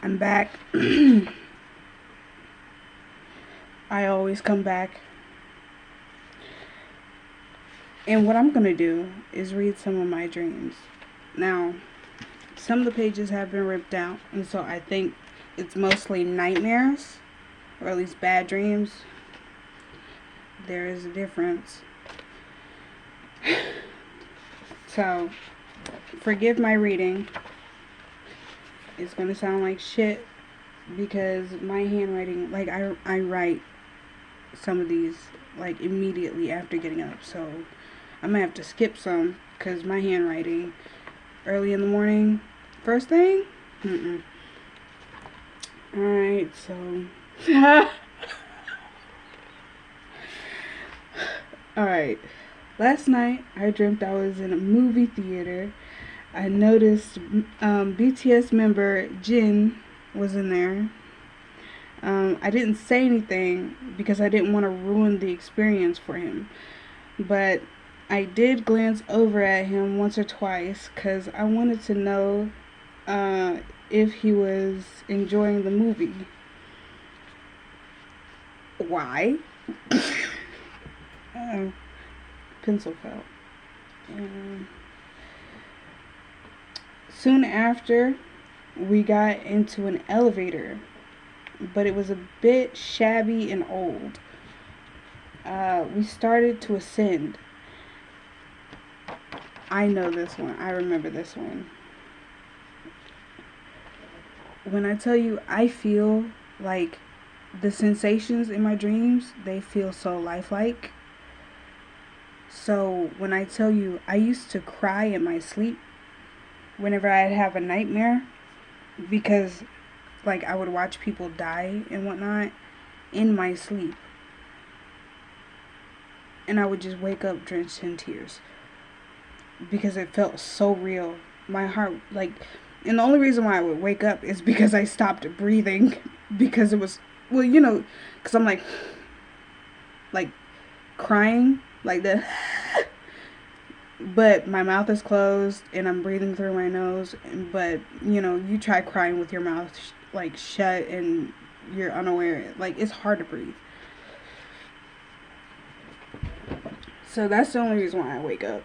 I'm back. I always come back. And what I'm going to do is read some of my dreams. Now, some of the pages have been ripped out, and so I think it's mostly nightmares, or at least bad dreams. There is a difference. So, forgive my reading. It's going to sound like shit because my handwriting, like I write some of these like immediately after getting up, so I'm gonna have to skip some because my handwriting early in the morning, first thing, alright, so alright, last night I dreamt I was in a movie theater. I noticed BTS member Jin was in there. I didn't say anything because I didn't want to ruin the experience for him. But I did glance over at him once or twice because I wanted to know if he was enjoying the movie. Why? Pencil fell. Soon after, we got into an elevator, but it was a bit shabby and old. We started to ascend. I know this one. I remember this one. When I tell you, I feel like the sensations in my dreams, they feel so lifelike. So when I tell you, I used to cry in my sleep whenever I'd have a nightmare because like I would watch people die and whatnot in my sleep. And I would just wake up drenched in tears because it felt so real. My heart, like, and the only reason why I would wake up is because I stopped breathing because it was, well, because I'm like crying like that. But my mouth is closed and I'm breathing through my nose. But, you try crying with your mouth like shut and you're unaware. Like, it's hard to breathe. So that's the only reason why I wake up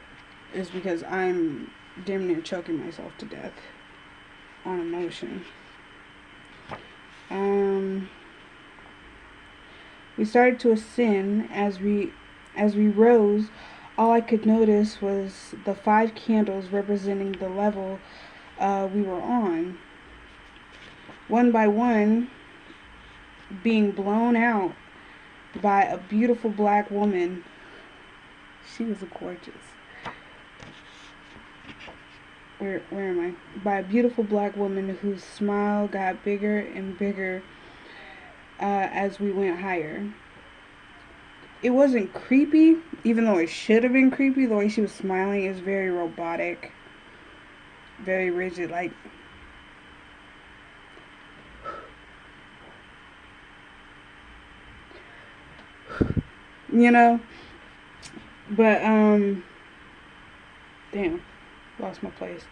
is because I'm damn near choking myself to death on emotion. We started to ascend. As we rose, all I could notice was the 5 candles representing the level we were on. One by one, being blown out by a beautiful black woman. She was gorgeous. Where am I? By a beautiful black woman whose smile got bigger and bigger as we went higher. It wasn't creepy, even though it should have been creepy. The way she was smiling is very robotic, very rigid, like. But, damn, lost my place.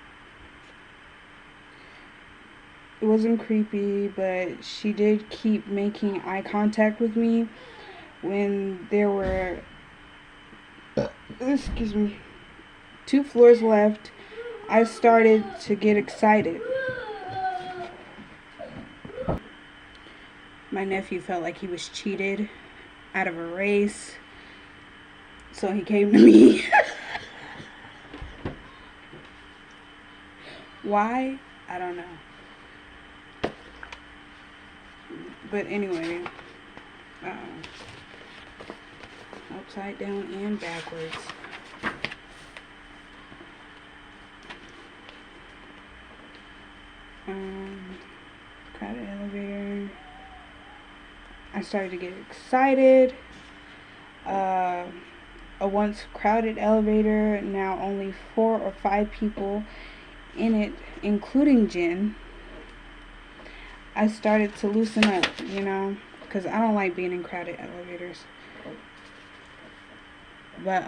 It wasn't creepy, but she did keep making eye contact with me when there were, 2 floors left. I started to get excited. My nephew felt like he was cheated out of a race, so he came to me. Why? I don't know. But anyway, upside down and backwards. Crowded elevator. I started to get excited. A once crowded elevator, now only 4 or 5 people in it, including Jin. I started to loosen up, because I don't like being in crowded elevators. But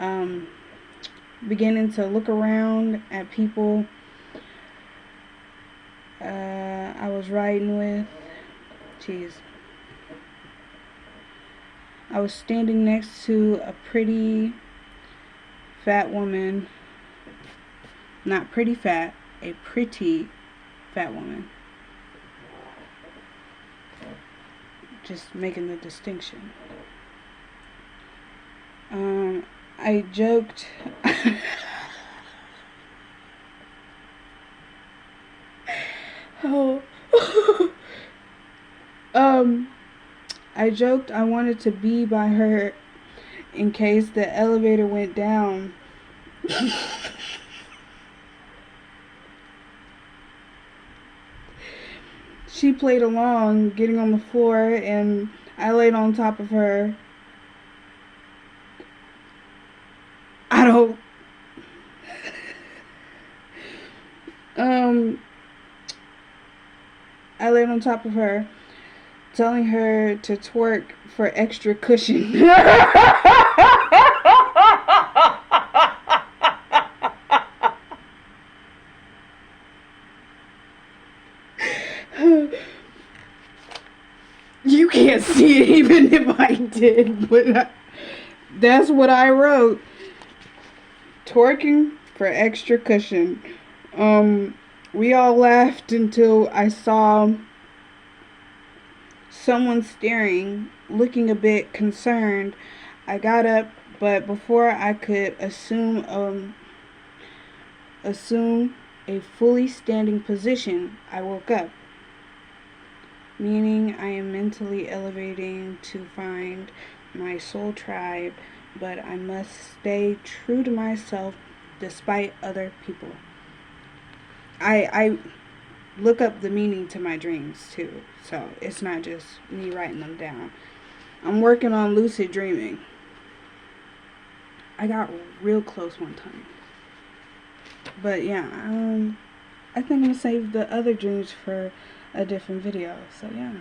beginning to look around at people, I was riding with, jeez, I was standing next to a pretty fat woman. Not pretty fat, a pretty fat woman. Just making the distinction. I joked. Oh. I joked I wanted to be by her in case the elevator went down. She played along, getting on the floor, and I laid on top of her. I don't. I laid on top of her, telling her to twerk for extra cushion. You can't see it even if I did, but that's what I wrote. Twerking for extra cushion. We all laughed until I saw someone staring, looking a bit concerned. I got up, but before I could assume a fully standing position, I woke up. Meaning I am mentally elevating to find my soul tribe, but I must stay true to myself despite other people. I look up the meaning to my dreams too, so it's not just me writing them down. I'm working on lucid dreaming. I got real close one time. But yeah, I think I'm gonna save the other dreams for a different video. So yeah.